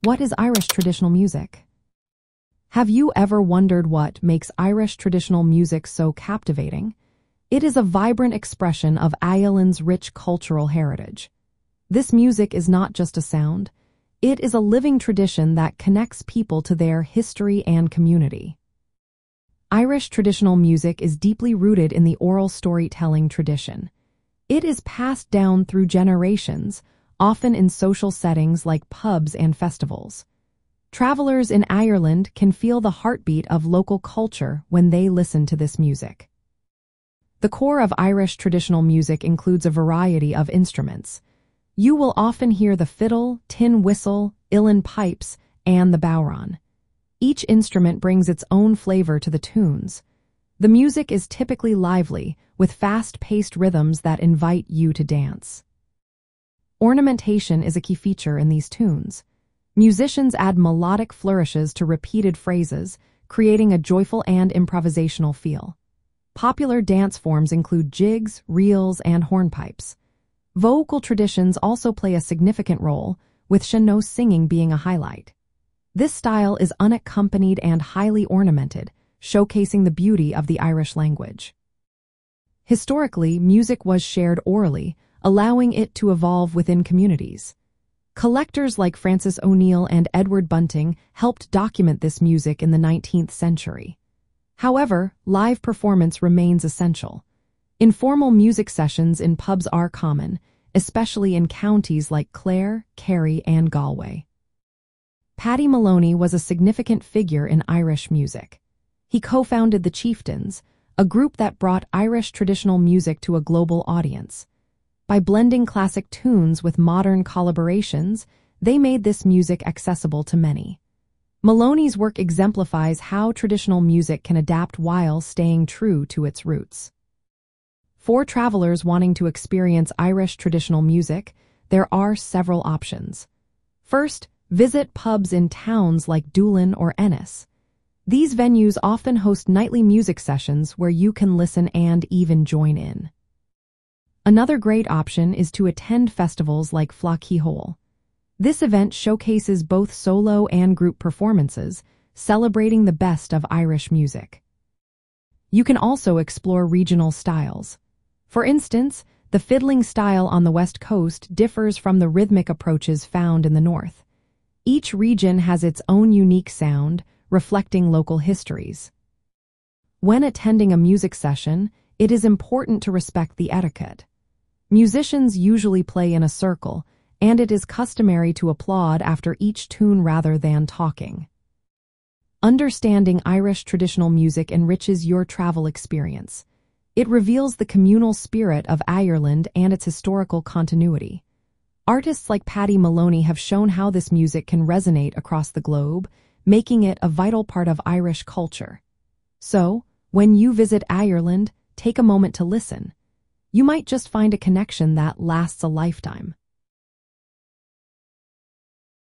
What is Irish traditional music? Have you ever wondered what makes Irish traditional music so captivating? It is a vibrant expression of Ireland's rich cultural heritage. This music is not just a sound, it is a living tradition that connects people to their history and community. Irish traditional music is deeply rooted in the oral storytelling tradition. It is passed down through generations, often in social settings like pubs and festivals. Travelers in Ireland can feel the heartbeat of local culture when they listen to this music. The core of Irish traditional music includes a variety of instruments. You will often hear the fiddle, tin whistle, uilleann pipes, and the bodhrán. Each instrument brings its own flavor to the tunes. The music is typically lively, with fast-paced rhythms that invite you to dance. Ornamentation is a key feature in these tunes. Musicians add melodic flourishes to repeated phrases, creating a joyful and improvisational feel. Popular dance forms include jigs, reels, and hornpipes. Vocal traditions also play a significant role, with sean-nós singing being a highlight. This style is unaccompanied and highly ornamented, showcasing the beauty of the Irish language. Historically, music was shared orally, allowing it to evolve within communities. Collectors like Francis O'Neill and Edward Bunting helped document this music in the 19th century. However, live performance remains essential. Informal music sessions in pubs are common, especially in counties like Clare, Kerry, and Galway. Paddy Maloney was a significant figure in Irish music. He co-founded the Chieftains, a group that brought Irish traditional music to a global audience. By blending classic tunes with modern collaborations, they made this music accessible to many. Maloney's work exemplifies how traditional music can adapt while staying true to its roots. For travelers wanting to experience Irish traditional music, there are several options. First, visit pubs in towns like Doolin or Ennis. These venues often host nightly music sessions where you can listen and even join in. Another great option is to attend festivals like Flachí. This event showcases both solo and group performances, celebrating the best of Irish music. You can also explore regional styles. For instance, the fiddling style on the West Coast differs from the rhythmic approaches found in the North. Each region has its own unique sound, reflecting local histories. When attending a music session, it is important to respect the etiquette. Musicians usually play in a circle, and it is customary to applaud after each tune rather than talking. Understanding Irish traditional music enriches your travel experience. It reveals the communal spirit of Ireland and its historical continuity. Artists like Paddy Maloney have shown how this music can resonate across the globe, making it a vital part of Irish culture. So, when you visit Ireland, take a moment to listen. You might just find a connection that lasts a lifetime.